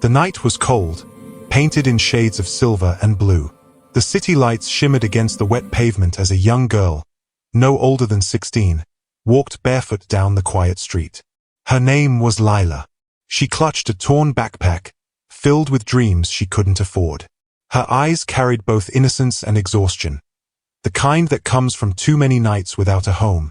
The night was cold, painted in shades of silver and blue. The city lights shimmered against the wet pavement as a young girl, no older than 16, walked barefoot down the quiet street. Her name was Lila. She clutched a torn backpack, filled with dreams she couldn't afford. Her eyes carried both innocence and exhaustion, the kind that comes from too many nights without a home,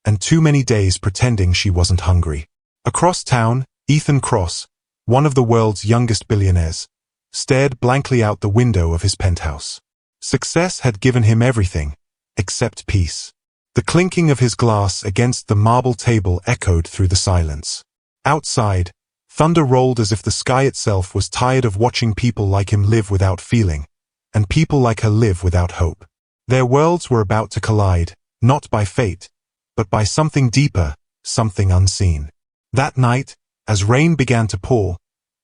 and too many days pretending she wasn't hungry. Across town, Ethan Cross, one of the world's youngest billionaires, stared blankly out the window of his penthouse. Success had given him everything, except peace. The clinking of his glass against the marble table echoed through the silence. Outside, thunder rolled as if the sky itself was tired of watching people like him live without feeling, and people like her live without hope. Their worlds were about to collide, not by fate, but by something deeper, something unseen. That night, as rain began to pour,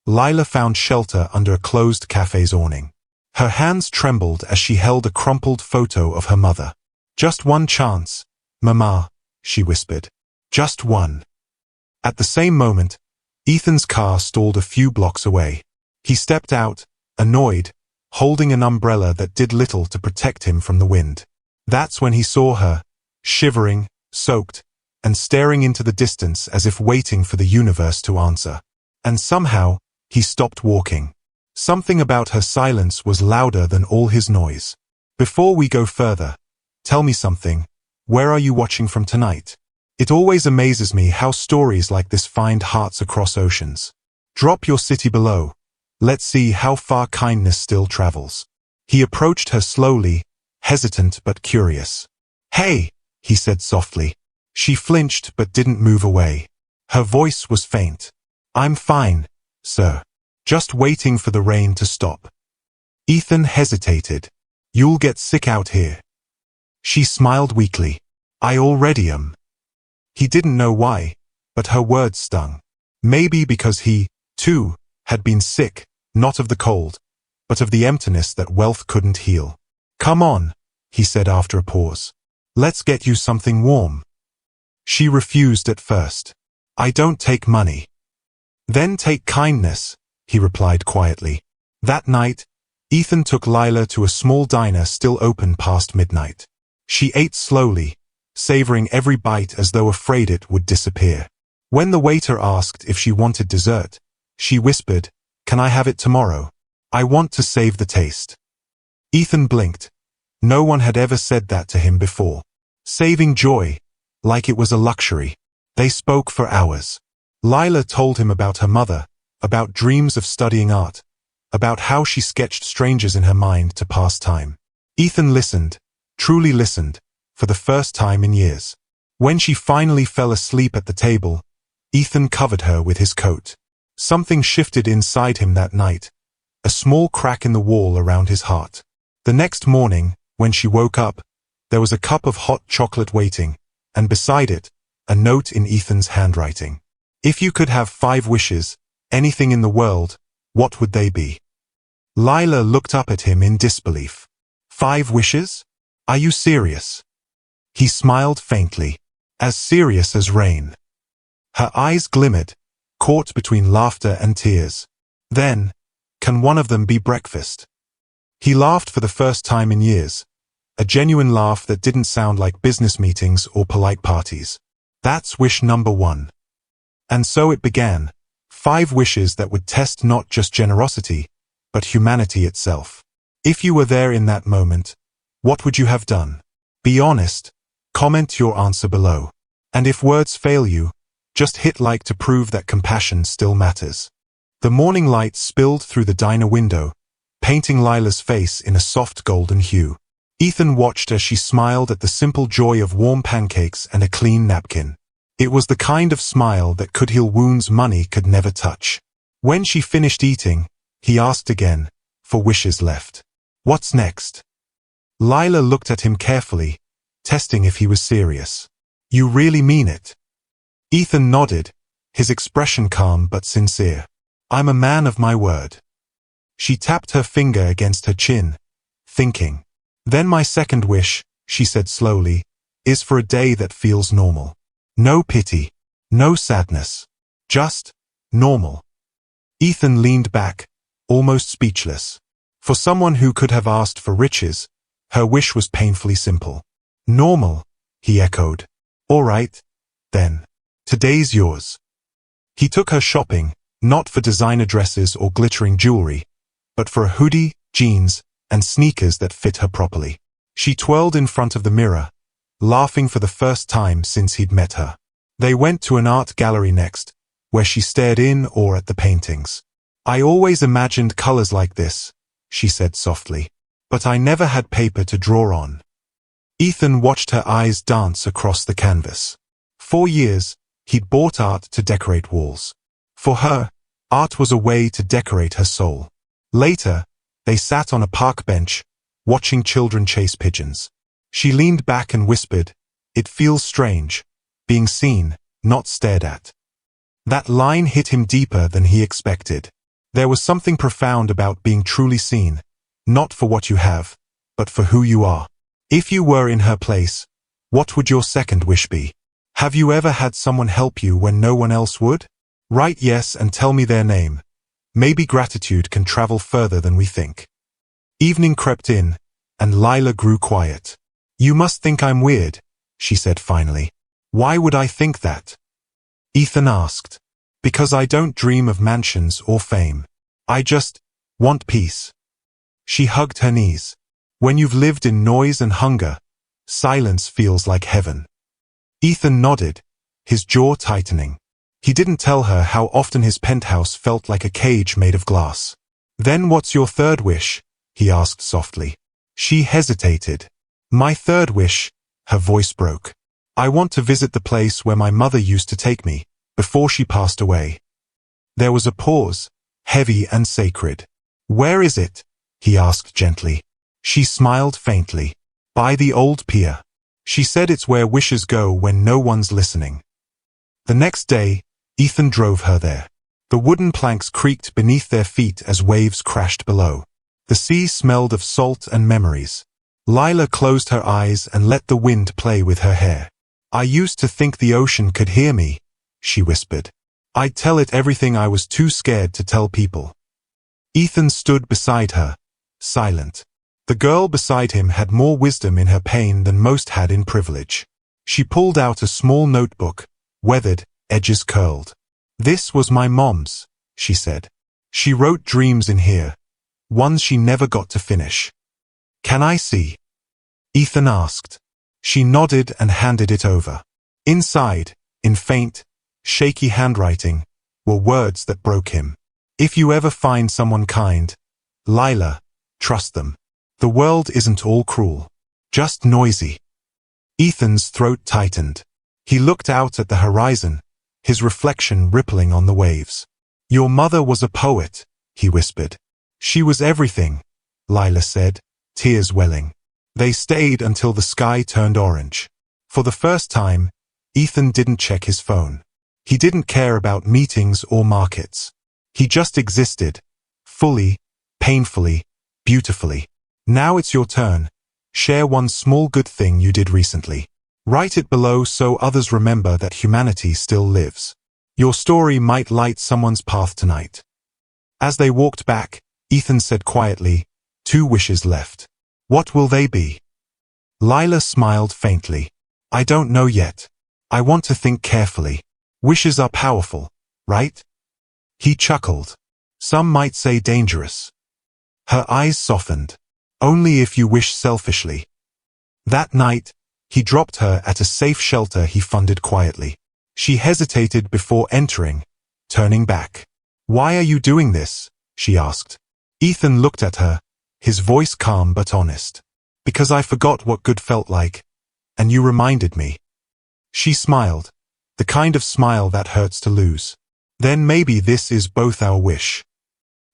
Lila found shelter under a closed cafe's awning. Her hands trembled as she held a crumpled photo of her mother. "Just one chance, Mama," she whispered. "Just one." At the same moment, Ethan's car stalled a few blocks away. He stepped out, annoyed, holding an umbrella that did little to protect him from the wind. That's when he saw her, shivering, soaked, and staring into the distance as if waiting for the universe to answer. And somehow, he stopped walking. Something about her silence was louder than all his noise. "Before we go further, tell me something. Where are you watching from tonight? It always amazes me how stories like this find hearts across oceans. Drop your city below. Let's see how far kindness still travels." He approached her slowly, hesitant but curious. "Hey," he said softly. She flinched but didn't move away. Her voice was faint. "I'm fine, sir. Just waiting for the rain to stop." Ethan hesitated. "You'll get sick out here." She smiled weakly. "I already am." He didn't know why, but her words stung. Maybe because he, too, had been sick, not of the cold, but of the emptiness that wealth couldn't heal. "Come on," he said after a pause. "Let's get you something warm." She refused at first. "I don't take money." "Then take kindness," he replied quietly. That night, Ethan took Lila to a small diner still open past midnight. She ate slowly, savoring every bite as though afraid it would disappear. When the waiter asked if she wanted dessert, she whispered, "Can I have it tomorrow? I want to save the taste." Ethan blinked. No one had ever said that to him before. Saving joy, like it was a luxury. They spoke for hours. Lila told him about her mother, about dreams of studying art, about how she sketched strangers in her mind to pass time. Ethan listened, truly listened, for the first time in years. When she finally fell asleep at the table, Ethan covered her with his coat. Something shifted inside him that night, a small crack in the wall around his heart. The next morning, when she woke up, there was a cup of hot chocolate waiting, and beside it, a note in Ethan's handwriting. "If you could have 5 wishes, anything in the world, what would they be?" Lila looked up at him in disbelief. "5 wishes? Are you serious?" He smiled faintly, as serious as rain. Her eyes glimmered, caught between laughter and tears. "Then, can one of them be breakfast?" He laughed for the first time in years, a genuine laugh that didn't sound like business meetings or polite parties. "That's wish number 1. And so it began, 5 wishes that would test not just generosity, but humanity itself. If you were there in that moment, what would you have done? Be honest. Comment your answer below. And if words fail you, just hit like to prove that compassion still matters. The morning light spilled through the diner window, painting Lila's face in a soft golden hue. Ethan watched as she smiled at the simple joy of warm pancakes and a clean napkin. It was the kind of smile that could heal wounds money could never touch. When she finished eating, he asked again, for wishes left. "What's next?" Lila looked at him carefully, testing if he was serious. "You really mean it?" Ethan nodded, his expression calm but sincere. "I'm a man of my word." She tapped her finger against her chin, thinking. "Then my second wish," she said slowly, "is for a day that feels normal. No pity, no sadness. Just normal." Ethan leaned back, almost speechless. For someone who could have asked for riches, her wish was painfully simple. Normal, he echoed. All right, then. Today's yours. He took her shopping, not for designer dresses or glittering jewelry, but for a hoodie, jeans, and sneakers that fit her properly. She twirled in front of the mirror, laughing for the first time since he'd met her. They went to an art gallery next, where she stared in awe at the paintings. I always imagined colors like this, she said softly, but I never had paper to draw on. Ethan watched her eyes dance across the canvas. For years, he'd bought art to decorate walls. For her, art was a way to decorate her soul. Later, they sat on a park bench, watching children chase pigeons. She leaned back and whispered, "It feels strange, being seen, not stared at." That line hit him deeper than he expected. There was something profound about being truly seen, not for what you have, but for who you are. If you were in her place, what would your second wish be? Have you ever had someone help you when no one else would? Write yes and tell me their name. Maybe gratitude can travel further than we think. Evening crept in, and Lila grew quiet. You must think I'm weird, she said finally. Why would I think that? Ethan asked. Because I don't dream of mansions or fame. I just want peace. She hugged her knees. When you've lived in noise and hunger, silence feels like heaven. Ethan nodded, his jaw tightening. He didn't tell her how often his penthouse felt like a cage made of glass. Then what's your third wish? He asked softly. She hesitated. My third wish, her voice broke. I want to visit the place where my mother used to take me, before she passed away. There was a pause, heavy and sacred. Where is it? He asked gently. She smiled faintly. By the old pier. She said it's where wishes go when no one's listening. The next day, Ethan drove her there. The wooden planks creaked beneath their feet as waves crashed below. The sea smelled of salt and memories. Lila closed her eyes and let the wind play with her hair. I used to think the ocean could hear me, she whispered. I'd tell it everything I was too scared to tell people. Ethan stood beside her, silent. The girl beside him had more wisdom in her pain than most had in privilege. She pulled out a small notebook, weathered, edges curled. This was my mom's, she said. She wrote dreams in here, ones she never got to finish. Can I see? Ethan asked. She nodded and handed it over. Inside, in faint, shaky handwriting, were words that broke him. If you ever find someone kind, Lila, trust them. The world isn't all cruel, just noisy. Ethan's throat tightened. He looked out at the horizon, his reflection rippling on the waves. Your mother was a poet, he whispered. She was everything, Lila said, tears welling. They stayed until the sky turned orange. For the first time, Ethan didn't check his phone. He didn't care about meetings or markets. He just existed, fully, painfully, beautifully. Now it's your turn. Share one small good thing you did recently. Write it below so others remember that humanity still lives. Your story might light someone's path tonight. As they walked back, Ethan said quietly, 2 wishes left. What will they be? Lila smiled faintly. I don't know yet. I want to think carefully. Wishes are powerful, right? He chuckled. Some might say dangerous. Her eyes softened. Only if you wish selfishly. That night, he dropped her at a safe shelter he funded quietly. She hesitated before entering, turning back. Why are you doing this? She asked. Ethan looked at her, his voice calm but honest. Because I forgot what good felt like, and you reminded me. She smiled, the kind of smile that hurts to lose. Then maybe this is both our wish.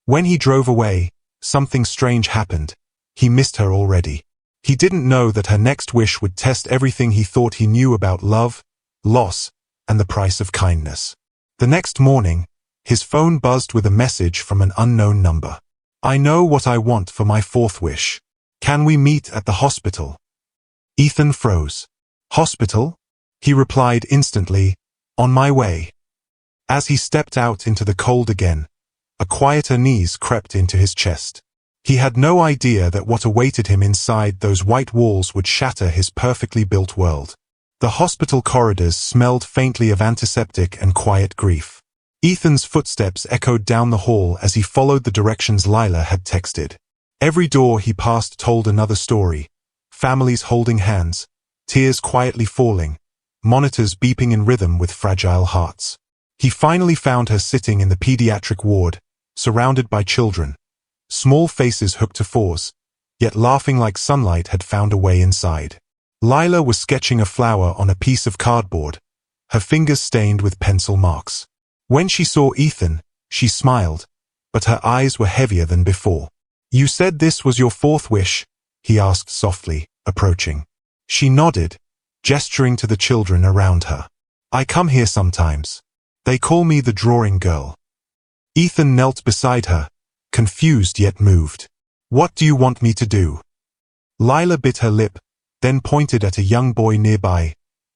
When he drove away, something strange happened. He missed her already. He didn't know that her next wish would test everything he thought he knew about love, loss, and the price of kindness. The next morning, his phone buzzed with a message from an unknown number. I know what I want for my 4th wish. Can we meet at the hospital? Ethan froze. Hospital? He replied instantly, on my way. As he stepped out into the cold again, A quieter unease crept into his chest. He had no idea that what awaited him inside those white walls would shatter his perfectly built world. The hospital corridors smelled faintly of antiseptic and quiet grief. Ethan's footsteps echoed down the hall as he followed the directions Lila had texted. Every door he passed told another story. Families holding hands, tears quietly falling, monitors beeping in rhythm with fragile hearts. He finally found her sitting in the pediatric ward, surrounded by children. Small faces hooked to fours, yet laughing like sunlight had found a way inside. Lila was sketching a flower on a piece of cardboard, her fingers stained with pencil marks. When she saw Ethan, she smiled, but her eyes were heavier than before. "You said this was your fourth wish?" he asked softly, approaching. She nodded, gesturing to the children around her. "I come here sometimes. They call me the drawing girl." Ethan knelt beside her, confused yet moved. "What do you want me to do?" Lila bit her lip, then pointed at a young boy nearby,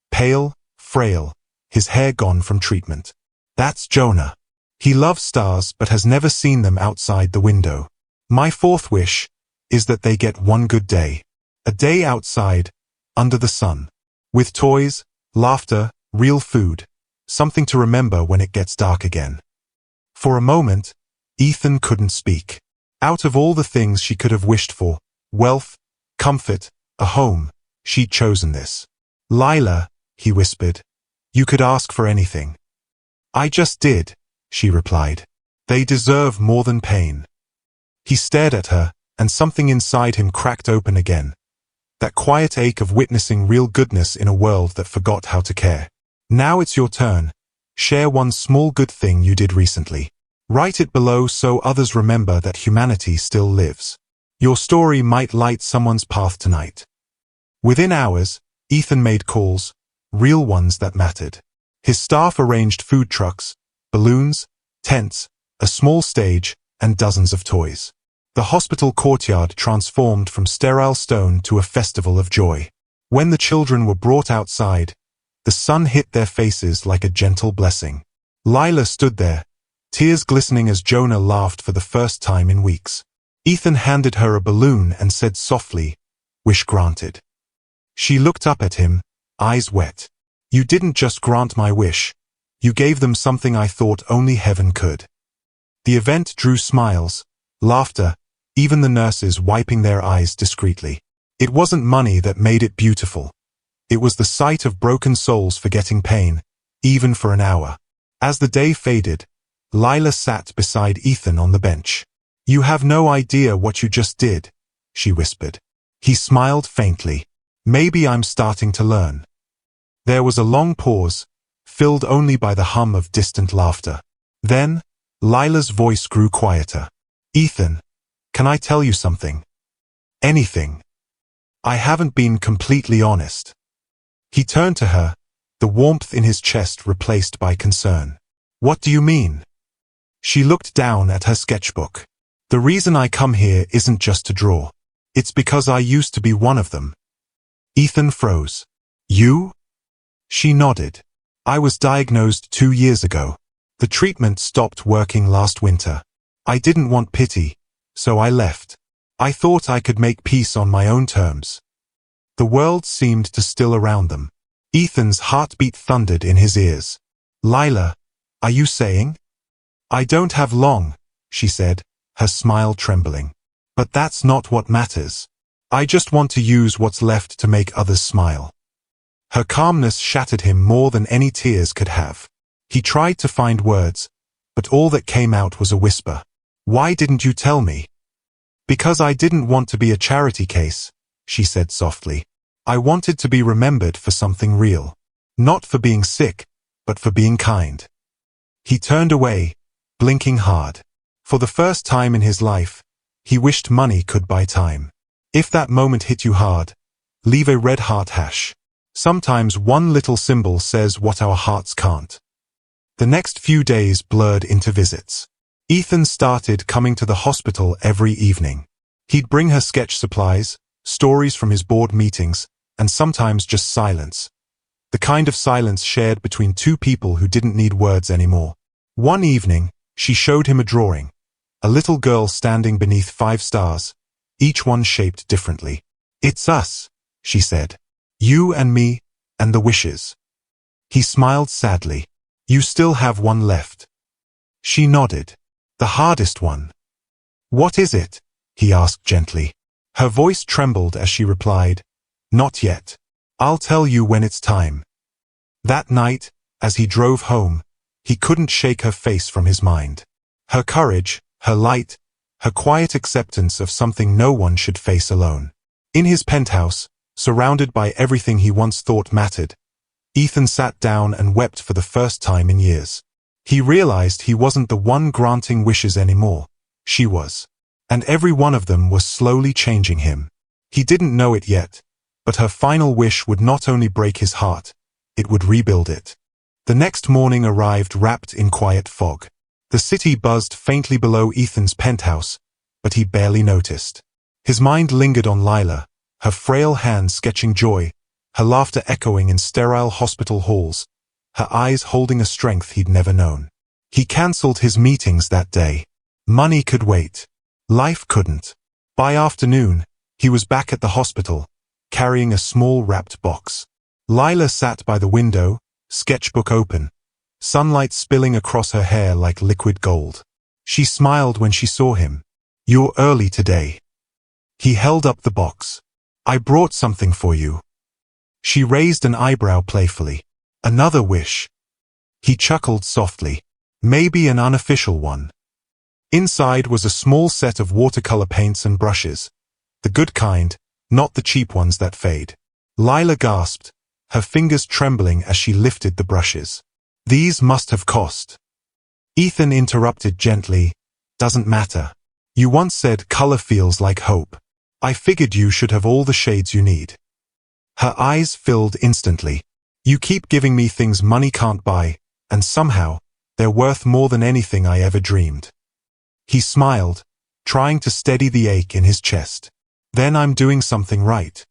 pale, frail, his hair gone from treatment. "That's Jonah. He loves stars but has never seen them outside the window. My fourth wish is that they get one good day. A day outside, under the sun. With toys, laughter, real food, something to remember when it gets dark again." For a moment, Ethan couldn't speak. Out of all the things she could have wished for, wealth, comfort, a home, she'd chosen this. "Lila," he whispered, "you could ask for anything." "I just did," she replied. "They deserve more than pain." He stared at her, and something inside him cracked open again. That quiet ache of witnessing real goodness in a world that forgot how to care. "Now it's your turn. Share one small good thing you did recently. Write it below so others remember that humanity still lives. Your story might light someone's path tonight." Within hours, Ethan made calls, real ones that mattered. His staff arranged food trucks, balloons, tents, a small stage, and dozens of toys. The hospital courtyard transformed from sterile stone to a festival of joy. When the children were brought outside, the sun hit their faces like a gentle blessing. Lila stood there, tears glistening as Jonah laughed for the first time in weeks. Ethan handed her a balloon and said softly, "Wish granted." She looked up at him, eyes wet. "You didn't just grant my wish. You gave them something I thought only heaven could." The event drew smiles, laughter, even the nurses wiping their eyes discreetly. It wasn't money that made it beautiful. It was the sight of broken souls forgetting pain, even for an hour. As the day faded, Lila sat beside Ethan on the bench. "You have no idea what you just did," she whispered. He smiled faintly. "Maybe I'm starting to learn." There was a long pause, filled only by the hum of distant laughter. Then, Lila's voice grew quieter. "Ethan, can I tell you something? Anything. I haven't been completely honest." He turned to her, the warmth in his chest replaced by concern. "What do you mean?" She looked down at her sketchbook. "The reason I come here isn't just to draw. It's because I used to be one of them." Ethan froze. "You?" She nodded. "I was diagnosed 2 years ago. The treatment stopped working last winter. I didn't want pity, so I left. I thought I could make peace on my own terms." The world seemed to still around them. Ethan's heartbeat thundered in his ears. "Lila, are you saying?" "I don't have long," she said, her smile trembling. "But that's not what matters. I just want to use what's left to make others smile." Her calmness shattered him more than any tears could have. He tried to find words, but all that came out was a whisper. "Why didn't you tell me?" "Because I didn't want to be a charity case," she said softly. "I wanted to be remembered for something real. Not for being sick, but for being kind." He turned away, blinking hard. For the first time in his life, he wished money could buy time. If that moment hit you hard, leave a red heart hash. Sometimes one little symbol says what our hearts can't. The next few days blurred into visits. Ethan started coming to the hospital every evening. He'd bring her sketch supplies, stories from his board meetings, and sometimes just silence. The kind of silence shared between two people who didn't need words anymore. One evening, she showed him a drawing, a little girl standing beneath 5 stars, each one shaped differently. "It's us," she said. "You and me, and the wishes." He smiled sadly. "You still have one left." She nodded. "The hardest one." "What is it?" he asked gently. Her voice trembled as she replied, "Not yet. I'll tell you when it's time." That night, as he drove home, he couldn't shake her face from his mind. Her courage, her light, her quiet acceptance of something no one should face alone. In his penthouse, surrounded by everything he once thought mattered, Ethan sat down and wept for the first time in years. He realized he wasn't the one granting wishes anymore. She was. And every one of them was slowly changing him. He didn't know it yet, but her final wish would not only break his heart, it would rebuild it. The next morning arrived wrapped in quiet fog. The city buzzed faintly below Ethan's penthouse, but he barely noticed. His mind lingered on Lila, her frail hands sketching joy, her laughter echoing in sterile hospital halls, her eyes holding a strength he'd never known. He cancelled his meetings that day. Money could wait. Life couldn't. By afternoon, he was back at the hospital, carrying a small wrapped box. Lila sat by the window, sketchbook open, sunlight spilling across her hair like liquid gold. She smiled when she saw him. "You're early today." He held up the box. "I brought something for you." She raised an eyebrow playfully. "Another wish." He chuckled softly. "Maybe an unofficial one." Inside was a small set of watercolor paints and brushes. The good kind, not the cheap ones that fade. Lila gasped, her fingers trembling as she lifted the brushes. "These must have cost." Ethan interrupted gently, "Doesn't matter. You once said color feels like hope. I figured you should have all the shades you need." Her eyes filled instantly. "You keep giving me things money can't buy, and somehow, they're worth more than anything I ever dreamed." He smiled, trying to steady the ache in his chest. "Then I'm doing something right."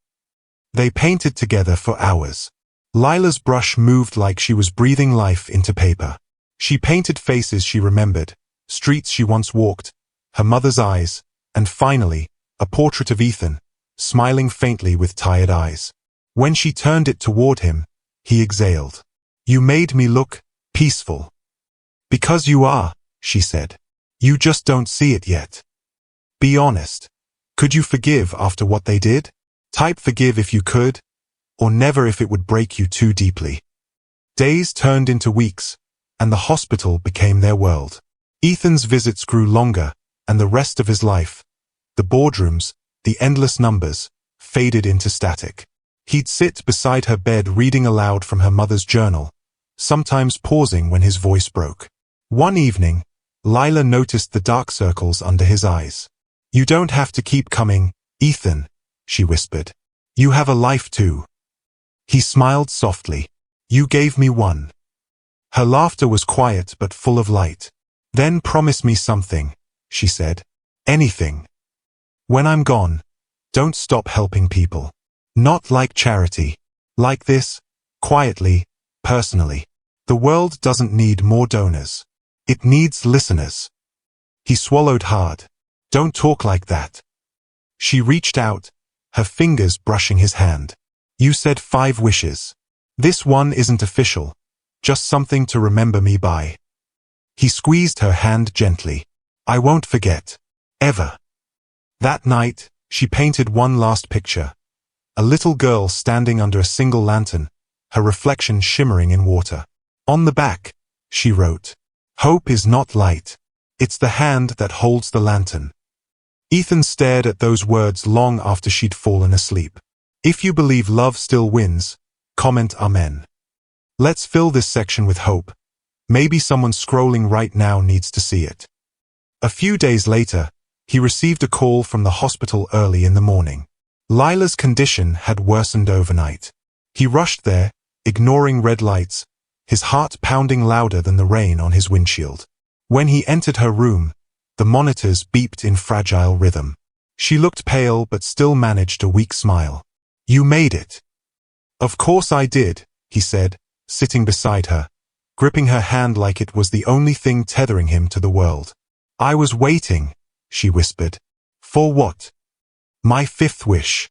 They painted together for hours. Lila's brush moved like she was breathing life into paper. She painted faces she remembered, streets she once walked, her mother's eyes, and finally, a portrait of Ethan, smiling faintly with tired eyes. When she turned it toward him, he exhaled. "You made me look peaceful." "Because you are," she said. "You just don't see it yet. Be honest. Could you forgive after what they did? Type forgive if you could, or never if it would break you too deeply." Days turned into weeks, and the hospital became their world. Ethan's visits grew longer, and the rest of his life, the boardrooms, the endless numbers, faded into static. He'd sit beside her bed reading aloud from her mother's journal, sometimes pausing when his voice broke. One evening, Lila noticed the dark circles under his eyes. "You don't have to keep coming, Ethan," she whispered. "You have a life too." He smiled softly. "You gave me one." Her laughter was quiet but full of light. "Then promise me something," she said. "Anything. When I'm gone, don't stop helping people. Not like charity. Like this, quietly, personally. The world doesn't need more donors. It needs listeners." He swallowed hard. "Don't talk like that." She reached out, her fingers brushing his hand. "You said 5 wishes. This one isn't official, just something to remember me by." He squeezed her hand gently. "I won't forget. Ever." That night, she painted one last picture. A little girl standing under a single lantern, her reflection shimmering in water. On the back, she wrote, "Hope is not light. It's the hand that holds the lantern." Ethan stared at those words long after she'd fallen asleep. If you believe love still wins, comment Amen. Let's fill this section with hope. Maybe someone scrolling right now needs to see it. A few days later, he received a call from the hospital early in the morning. Lila's condition had worsened overnight. He rushed there, ignoring red lights, his heart pounding louder than the rain on his windshield. When he entered her room, the monitors beeped in fragile rhythm. She looked pale but still managed a weak smile. "You made it." "Of course I did," he said, sitting beside her, gripping her hand like it was the only thing tethering him to the world. I was waiting, she whispered. For what? My fifth wish.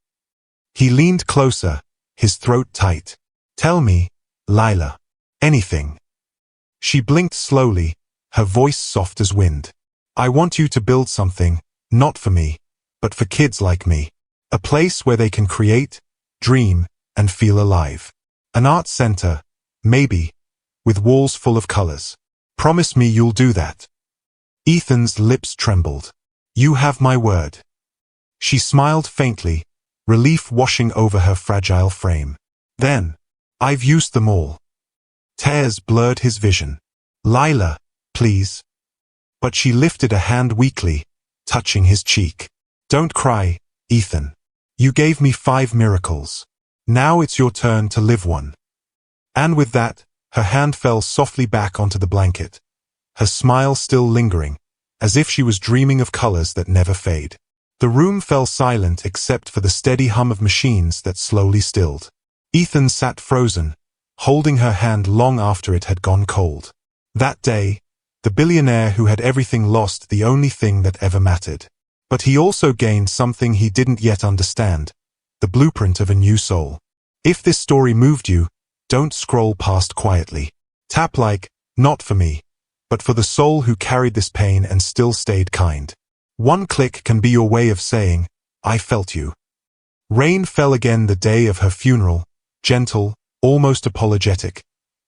He leaned closer, his throat tight. Tell me, Lila. Anything. She blinked slowly, her voice soft as wind. I want you to build something, not for me, but for kids like me. A place where they can create, dream, and feel alive. An art center, maybe, with walls full of colors. Promise me you'll do that. Ethan's lips trembled. You have my word. She smiled faintly, relief washing over her fragile frame. Then, I've used them all. Tears blurred his vision. Lila, please. But she lifted a hand weakly, touching his cheek. Don't cry, Ethan. You gave me 5 miracles. Now it's your turn to live one. And with that, her hand fell softly back onto the blanket, her smile still lingering, as if she was dreaming of colors that never fade. The room fell silent except for the steady hum of machines that slowly stilled. Ethan sat frozen, holding her hand long after it had gone cold. That day, the billionaire who had everything lost the only thing that ever mattered. But he also gained something he didn't yet understand, the blueprint of a new soul. If this story moved you, don't scroll past quietly. Tap like, not for me, but for the soul who carried this pain and still stayed kind. One click can be your way of saying, I felt you. Rain fell again the day of her funeral, gentle, almost apologetic,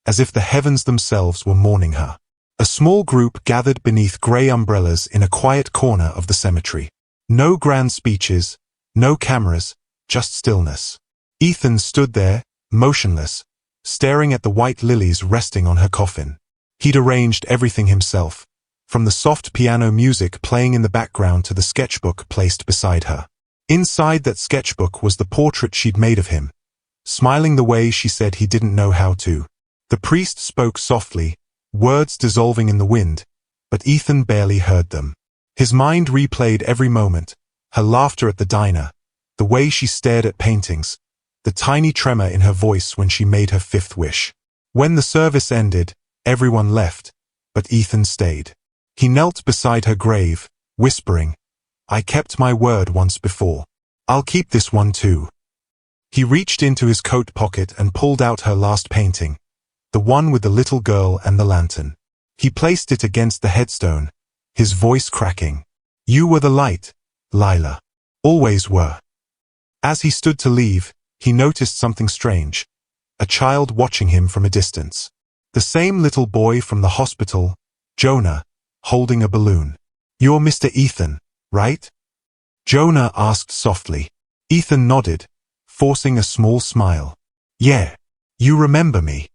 as if the heavens themselves were mourning her. A small group gathered beneath grey umbrellas in a quiet corner of the cemetery. No grand speeches, no cameras, just stillness. Ethan stood there, motionless, staring at the white lilies resting on her coffin. He'd arranged everything himself, from the soft piano music playing in the background to the sketchbook placed beside her. Inside that sketchbook was the portrait she'd made of him, smiling the way she said he didn't know how to. The priest spoke softly, words dissolving in the wind, but Ethan barely heard them. His mind replayed every moment, her laughter at the diner, the way she stared at paintings, the tiny tremor in her voice when she made her 5th wish. When the service ended, everyone left, but Ethan stayed. He knelt beside her grave, whispering, I kept my word once before. I'll keep this one too. He reached into his coat pocket and pulled out her last painting, the one with the little girl and the lantern. He placed it against the headstone, his voice cracking. You were the light, Lila. Always were. As he stood to leave, he noticed something strange. A child watching him from a distance. The same little boy from the hospital, Jonah, holding a balloon. You're Mr. Ethan, right? Jonah asked softly. Ethan nodded, forcing a small smile. Yeah. You remember me?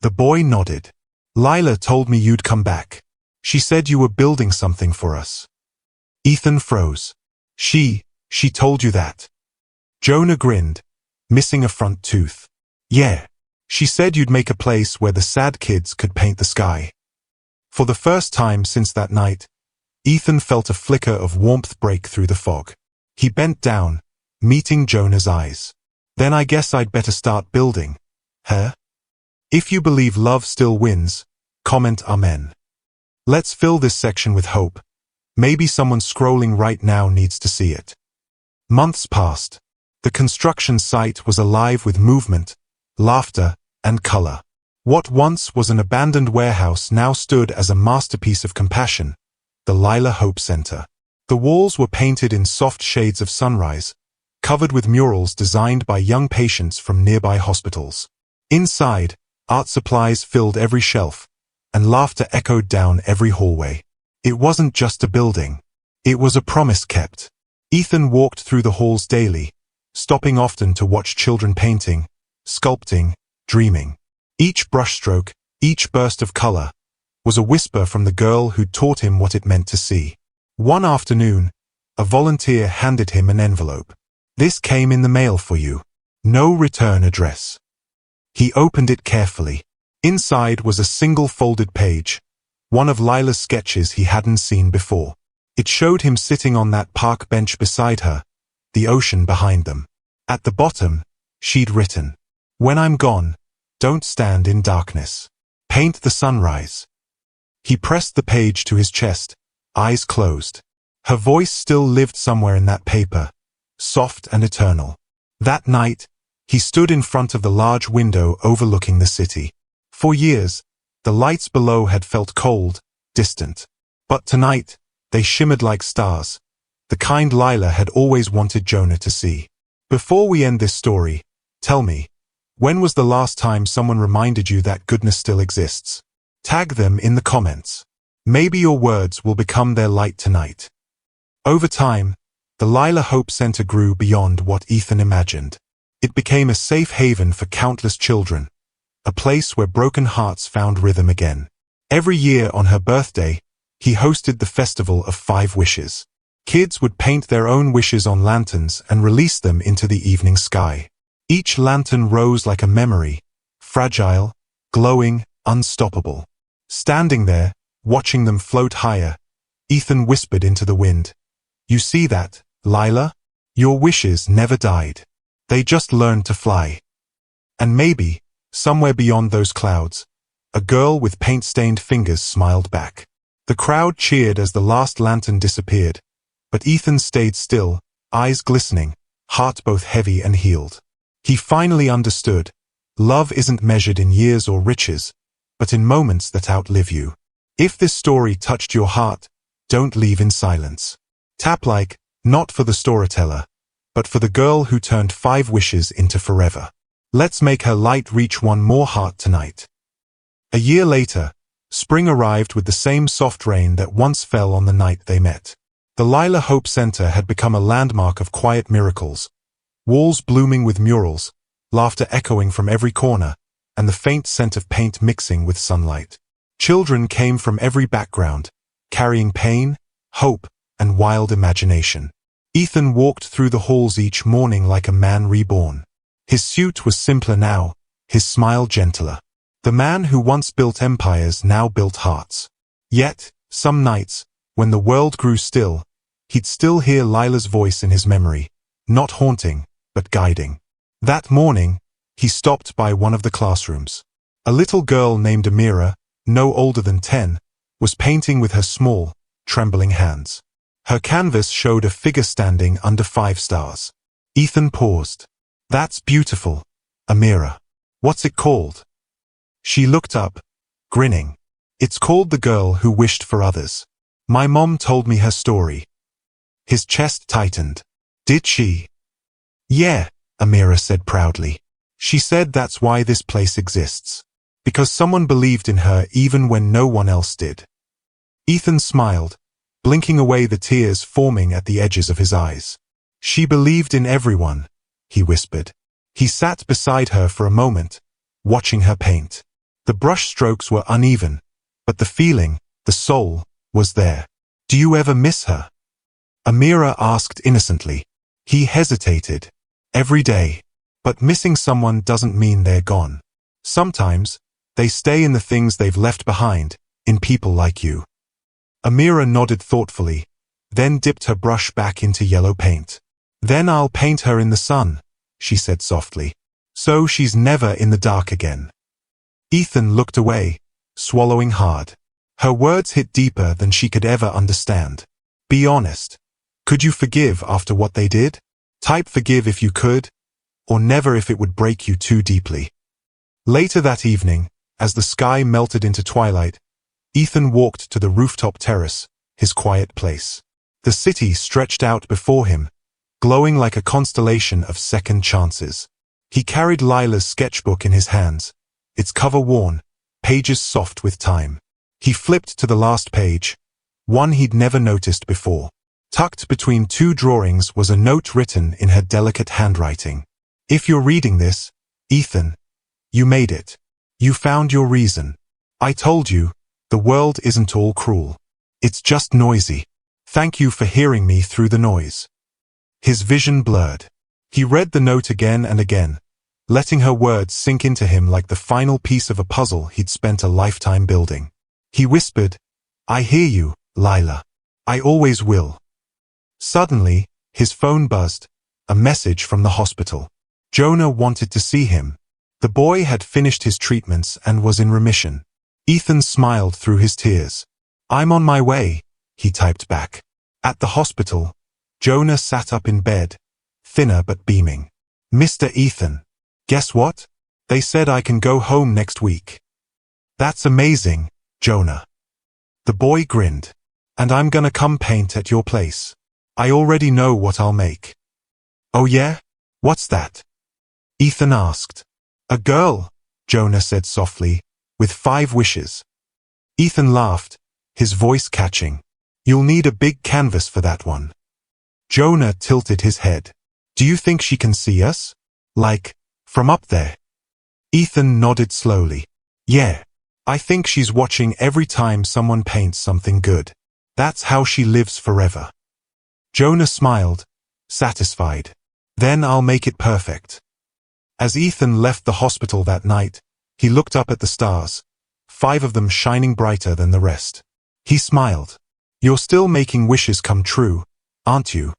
The boy nodded. Lila told me you'd come back. She said you were building something for us. Ethan froze. She told you that? Jonah grinned, missing a front tooth. Yeah. She said you'd make a place where the sad kids could paint the sky. For the first time since that night, Ethan felt a flicker of warmth break through the fog. He bent down, meeting Jonah's eyes. Then I guess I'd better start building, huh? If you believe love still wins, comment Amen. Let's fill this section with hope. Maybe someone scrolling right now needs to see it. Months passed. The construction site was alive with movement, laughter, and color. What once was an abandoned warehouse now stood as a masterpiece of compassion, the Lila Hope Center. The walls were painted in soft shades of sunrise, covered with murals designed by young patients from nearby hospitals. Inside, art supplies filled every shelf, and laughter echoed down every hallway. It wasn't just a building. It was a promise kept. Ethan walked through the halls daily, stopping often to watch children painting, sculpting, dreaming. Each brushstroke, each burst of color, was a whisper from the girl who'd taught him what it meant to see. One afternoon, a volunteer handed him an envelope. This came in the mail for you. No return address. He opened it carefully. Inside was a single folded page, one of Lila's sketches he hadn't seen before. It showed him sitting on that park bench beside her, the ocean behind them. At the bottom, she'd written, When I'm gone, don't stand in darkness. Paint the sunrise. He pressed the page to his chest, eyes closed. Her voice still lived somewhere in that paper, soft and eternal. That night, he stood in front of the large window overlooking the city. For years, the lights below had felt cold, distant. But tonight, they shimmered like stars, the kind Lila had always wanted Jonah to see. Before we end this story, tell me, when was the last time someone reminded you that goodness still exists? Tag them in the comments. Maybe your words will become their light tonight. Over time, the Lila Hope Center grew beyond what Ethan imagined. It became a safe haven for countless children, a place where broken hearts found rhythm again. Every year on her birthday, he hosted the Festival of 5 Wishes. Kids would paint their own wishes on lanterns and release them into the evening sky. Each lantern rose like a memory, fragile, glowing, unstoppable. Standing there, watching them float higher, Ethan whispered into the wind, "You see that, Lila? Your wishes never died. They just learned to fly." And maybe, somewhere beyond those clouds, a girl with paint-stained fingers smiled back. The crowd cheered as the last lantern disappeared, but Ethan stayed still, eyes glistening, heart both heavy and healed. He finally understood. Love isn't measured in years or riches, but in moments that outlive you. If this story touched your heart, don't leave in silence. Tap like, not for the storyteller, but for the girl who turned 5 wishes into forever. Let's make her light reach one more heart tonight. A year later, spring arrived with the same soft rain that once fell on the night they met. The Lila Hope Center had become a landmark of quiet miracles, walls blooming with murals, laughter echoing from every corner, and the faint scent of paint mixing with sunlight. Children came from every background, carrying pain, hope, and wild imagination. Ethan walked through the halls each morning like a man reborn. His suit was simpler now, his smile gentler. The man who once built empires now built hearts. Yet, some nights, when the world grew still, he'd still hear Lila's voice in his memory, not haunting, but guiding. That morning, he stopped by one of the classrooms. A little girl named Amira, no older than 10, was painting with her small, trembling hands. Her canvas showed a figure standing under 5 stars. Ethan paused. "That's beautiful, Amira. What's it called?" She looked up, grinning. "It's called The Girl Who Wished for Others. My mom told me her story." His chest tightened. "Did she?" "Yeah," Amira said proudly. "She said that's why this place exists. Because someone believed in her even when no one else did." Ethan smiled, blinking away the tears forming at the edges of his eyes. "She believed in everyone," he whispered. He sat beside her for a moment, watching her paint. The brush strokes were uneven, but the feeling, the soul, was there. "Do you ever miss her?" Amira asked innocently. He hesitated. "Every day. But missing someone doesn't mean they're gone. Sometimes, they stay in the things they've left behind, in people like you." Amira nodded thoughtfully, then dipped her brush back into yellow paint. "Then I'll paint her in the sun," she said softly. "So she's never in the dark again." Ethan looked away, swallowing hard. Her words hit deeper than she could ever understand. "Be honest. Could you forgive after what they did? Type forgive if you could, or never if it would break you too deeply." Later that evening, as the sky melted into twilight, Ethan walked to the rooftop terrace, his quiet place. The city stretched out before him, glowing like a constellation of second chances. He carried Lila's sketchbook in his hands, its cover worn, pages soft with time. He flipped to the last page, one he'd never noticed before. Tucked between 2 drawings was a note written in her delicate handwriting. "If you're reading this, Ethan, you made it. You found your reason. I told you, the world isn't all cruel. It's just noisy. Thank you for hearing me through the noise." His vision blurred. He read the note again and again, letting her words sink into him like the final piece of a puzzle he'd spent a lifetime building. He whispered, "I hear you, Lila. I always will." Suddenly, his phone buzzed, a message from the hospital. Jonah wanted to see him. The boy had finished his treatments and was in remission. Ethan smiled through his tears. "I'm on my way," he typed back. At the hospital, Jonah sat up in bed, thinner but beaming. Mr. Ethan, guess what? They said I can go home next week. That's amazing, Jonah. The boy grinned. And I'm gonna come paint at your place. I already know what I'll make. Oh yeah? What's that? Ethan asked. A girl, Jonah said softly, with 5 wishes. Ethan laughed, his voice catching. You'll need a big canvas for that one. Jonah tilted his head. Do you think she can see us? Like, from up there? Ethan nodded slowly. Yeah, I think she's watching every time someone paints something good. That's how she lives forever. Jonah smiled, satisfied. Then I'll make it perfect. As Ethan left the hospital that night, he looked up at the stars, 5 of them shining brighter than the rest. He smiled. You're still making wishes come true, aren't you?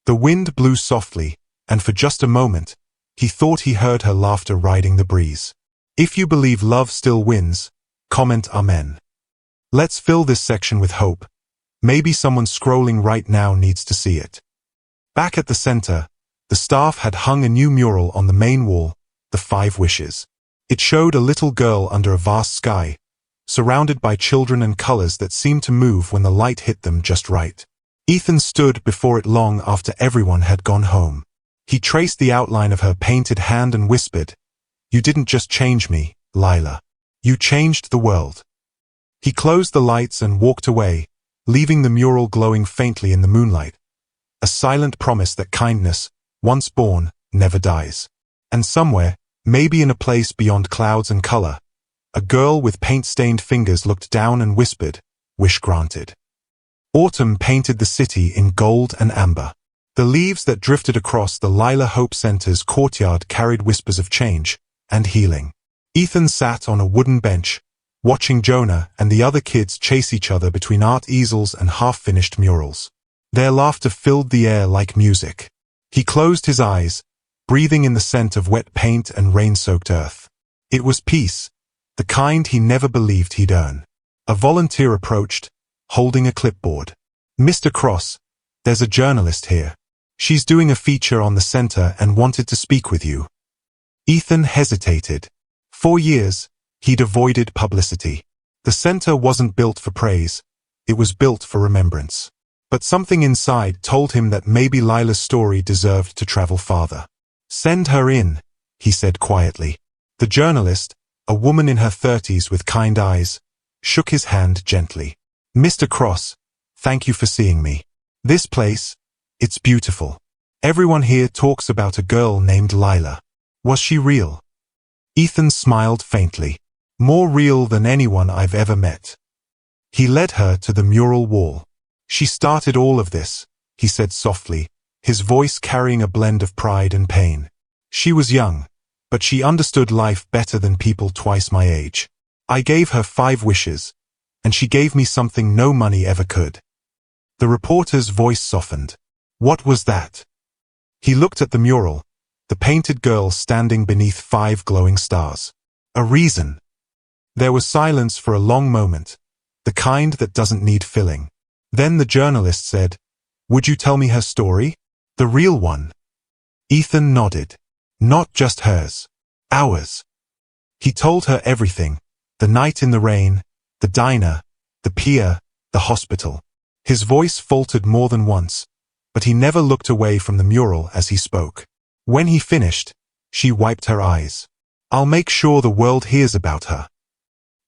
The wind blew softly, and for just a moment, he thought he heard her laughter riding the breeze. If you believe love still wins, comment Amen. Let's fill this section with hope. Maybe someone scrolling right now needs to see it. Back at the center, the staff had hung a new mural on the main wall, the 5 wishes. It showed a little girl under a vast sky, surrounded by children and colors that seemed to move when the light hit them just right. Ethan stood before it long after everyone had gone home. He traced the outline of her painted hand and whispered, "You didn't just change me, Lila. You changed the world." He closed the lights and walked away, leaving the mural glowing faintly in the moonlight. A silent promise that kindness, once born, never dies. And somewhere, maybe in a place beyond clouds and color, a girl with paint-stained fingers looked down and whispered, "Wish granted." Autumn painted the city in gold and amber. The leaves that drifted across the Lila Hope Center's courtyard carried whispers of change and healing. Ethan sat on a wooden bench, watching Jonah and the other kids chase each other between art easels and half-finished murals. Their laughter filled the air like music. He closed his eyes, breathing in the scent of wet paint and rain-soaked earth. It was peace, the kind he never believed he'd earn. A volunteer approached, holding a clipboard. "Mr. Cross, there's a journalist here. She's doing a feature on the center and wanted to speak with you." Ethan hesitated. For years, he'd avoided publicity. The center wasn't built for praise, it was built for remembrance. But something inside told him that maybe Lila's story deserved to travel farther. "Send her in," he said quietly. The journalist, a woman in her 30s with kind eyes, shook his hand gently. "Mr. Cross, thank you for seeing me. This place, it's beautiful. Everyone here talks about a girl named Lila. Was she real?" Ethan smiled faintly. "More real than anyone I've ever met." He led her to the mural wall. "She started all of this," he said softly, his voice carrying a blend of pride and pain. "She was young, but she understood life better than people twice my age. I gave her 5 wishes, and she gave me something no money ever could." The reporter's voice softened. "What was that?" He looked at the mural, the painted girl standing beneath 5 glowing stars. "A reason." There was silence for a long moment, the kind that doesn't need filling. Then the journalist said, "Would you tell me her story? The real one?" Ethan nodded. "Not just hers. Ours." He told her everything, the night in the rain, the diner, the pier, the hospital. His voice faltered more than once, but he never looked away from the mural as he spoke. When he finished, she wiped her eyes. "I'll make sure the world hears about her."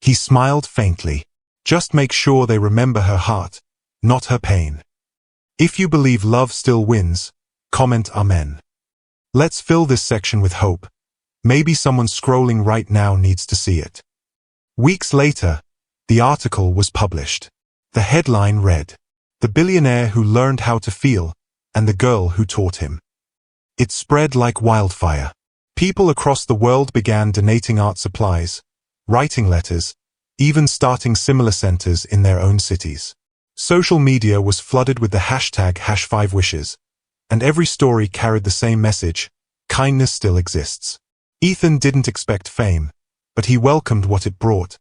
He smiled faintly. "Just make sure they remember her heart, not her pain. If you believe love still wins, comment Amen. Let's fill this section with hope. Maybe someone scrolling right now needs to see it." Weeks later, the article was published. The headline read, "The Billionaire Who Learned How to Feel, and the Girl Who Taught Him." It spread like wildfire. People across the world began donating art supplies, writing letters, even starting similar centers in their own cities. Social media was flooded with the hashtag #5wishes, and every story carried the same message: kindness still exists. Ethan didn't expect fame, but he welcomed what it brought: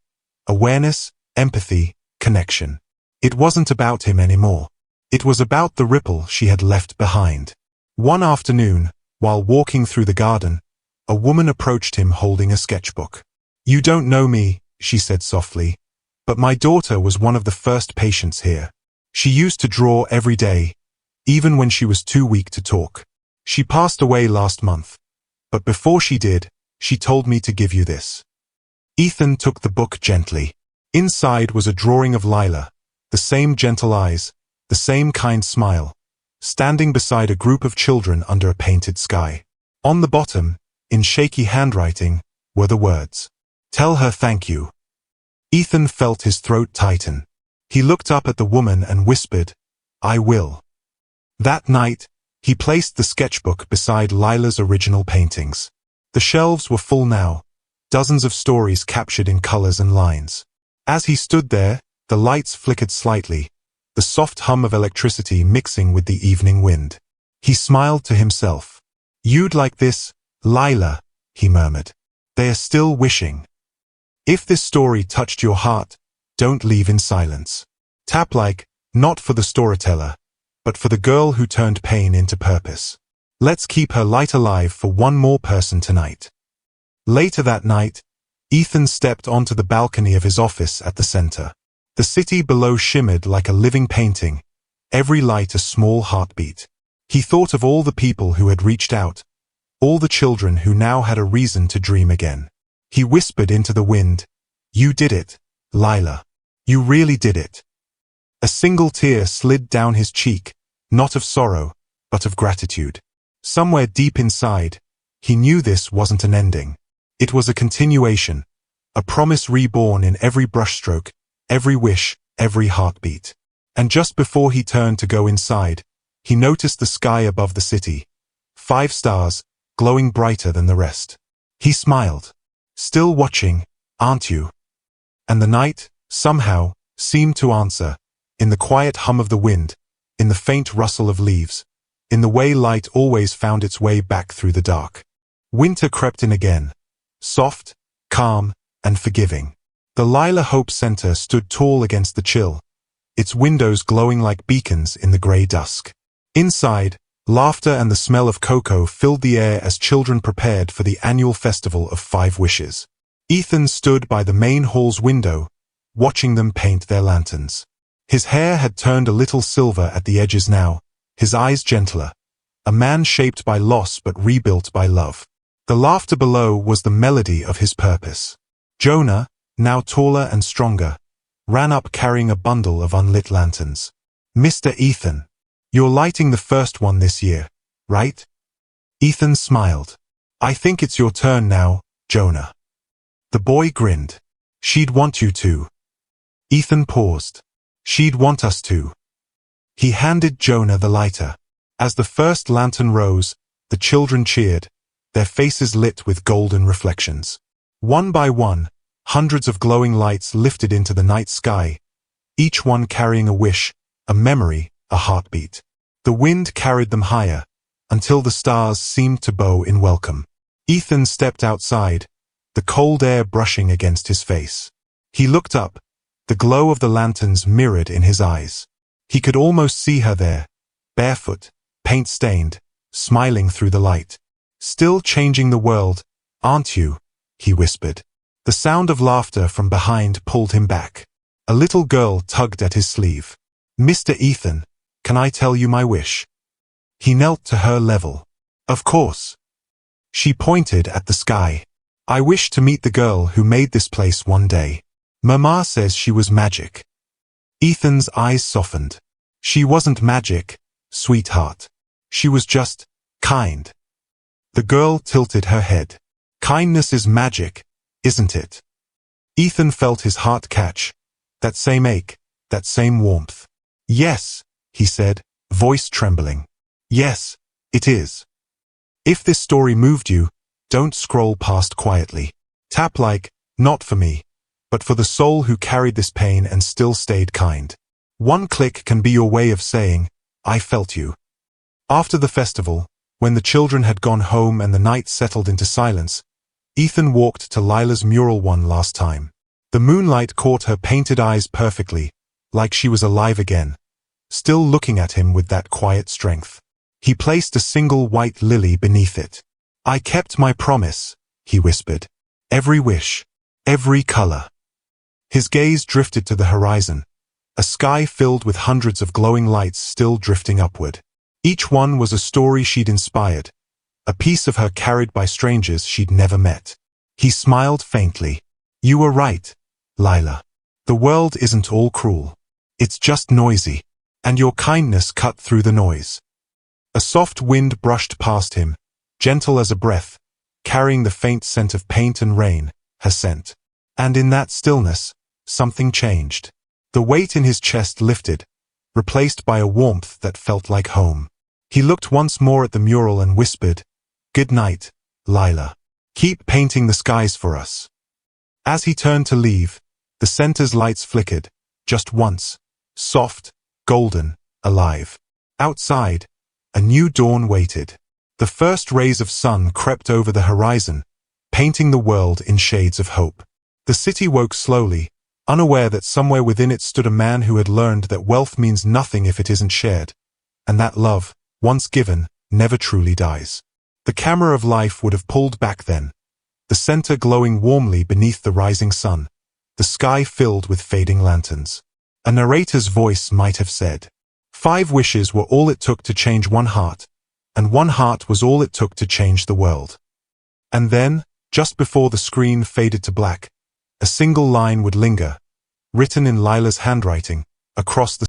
awareness, empathy, connection. It wasn't about him anymore. It was about the ripple she had left behind. One afternoon, while walking through the garden, a woman approached him holding a sketchbook. "You don't know me," she said softly, "but my daughter was one of the first patients here. She used to draw every day, even when she was too weak to talk. She passed away last month. But before she did, she told me to give you this." Ethan took the book gently. Inside was a drawing of Lila, the same gentle eyes, the same kind smile, standing beside a group of children under a painted sky. On the bottom, in shaky handwriting, were the words, "Tell her thank you." Ethan felt his throat tighten. He looked up at the woman and whispered, "I will." That night, he placed the sketchbook beside Lila's original paintings. The shelves were full now, dozens of stories captured in colors and lines. As he stood there, the lights flickered slightly, the soft hum of electricity mixing with the evening wind. He smiled to himself. "You'd like this, Lila," he murmured. "They are still wishing." If this story touched your heart, don't leave in silence. Tap like, not for the storyteller, but for the girl who turned pain into purpose. Let's keep her light alive for one more person tonight. Later that night, Ethan stepped onto the balcony of his office at the center. The city below shimmered like a living painting, every light a small heartbeat. He thought of all the people who had reached out, all the children who now had a reason to dream again. He whispered into the wind, "You did it, Lila. You really did it." A single tear slid down his cheek, not of sorrow, but of gratitude. Somewhere deep inside, he knew this wasn't an ending. It was a continuation, a promise reborn in every brushstroke, every wish, every heartbeat. And just before he turned to go inside, he noticed the sky above the city. 5 stars, glowing brighter than the rest. He smiled. "Still watching, aren't you?" And the night, somehow, seemed to answer, in the quiet hum of the wind, in the faint rustle of leaves, in the way light always found its way back through the dark. Winter crept in again, soft, calm, and forgiving. The Lila Hope Center stood tall against the chill, its windows glowing like beacons in the gray dusk. Inside, laughter and the smell of cocoa filled the air as children prepared for the annual festival of 5 wishes. Ethan stood by the main hall's window, watching them paint their lanterns. His hair had turned a little silver at the edges now, his eyes gentler, a man shaped by loss but rebuilt by love. The laughter below was the melody of his purpose. Jonah, now taller and stronger, ran up carrying a bundle of unlit lanterns. "Mr. Ethan, you're lighting the first one this year, right?" Ethan smiled. "I think it's your turn now, Jonah." The boy grinned. "She'd want you to." Ethan paused. "She'd want us to." He handed Jonah the lighter. As the first lantern rose, the children cheered, their faces lit with golden reflections. One by one, hundreds of glowing lights lifted into the night sky, each one carrying a wish, a memory, a heartbeat. The wind carried them higher, until the stars seemed to bow in welcome. Ethan stepped outside, the cold air brushing against his face. He looked up, the glow of the lanterns mirrored in his eyes. He could almost see her there, barefoot, paint-stained, smiling through the light. "Still changing the world, aren't you?" he whispered. The sound of laughter from behind pulled him back. A little girl tugged at his sleeve. "Mr. Ethan, can I tell you my wish?" He knelt to her level. "Of course." She pointed at the sky. "I wish to meet the girl who made this place one day. Mama says she was magic." Ethan's eyes softened. "She wasn't magic, sweetheart. She was just kind." The girl tilted her head. "Kindness is magic, isn't it?" Ethan felt his heart catch, that same ache, that same warmth. "Yes," he said, voice trembling. "Yes, it is." If this story moved you, don't scroll past quietly. Tap like, not for me, but for the soul who carried this pain and still stayed kind. One click can be your way of saying, "I felt you." After the festival, when the children had gone home and the night settled into silence, Ethan walked to Lila's mural one last time. The moonlight caught her painted eyes perfectly, like she was alive again, still looking at him with that quiet strength. He placed a single white lily beneath it. "I kept my promise," he whispered. "Every wish, every color." His gaze drifted to the horizon, a sky filled with hundreds of glowing lights still drifting upward. Each one was a story she'd inspired, a piece of her carried by strangers she'd never met. He smiled faintly. "You were right, Lila. The world isn't all cruel. It's just noisy, and your kindness cut through the noise." A soft wind brushed past him, gentle as a breath, carrying the faint scent of paint and rain, her scent. And in that stillness, something changed. The weight in his chest lifted, replaced by a warmth that felt like home. He looked once more at the mural and whispered, "Good night, Lila. Keep painting the skies for us." As he turned to leave, the center's lights flickered, just once, soft, golden, alive. Outside, a new dawn waited. The first rays of sun crept over the horizon, painting the world in shades of hope. The city woke slowly, unaware that somewhere within it stood a man who had learned that wealth means nothing if it isn't shared, and that love, once given, never truly dies. The camera of life would have pulled back then, the center glowing warmly beneath the rising sun, the sky filled with fading lanterns. A narrator's voice might have said, 5 wishes were all it took to change one heart, and one heart was all it took to change the world. And then, just before the screen faded to black, a single line would linger, written in Lila's handwriting, across the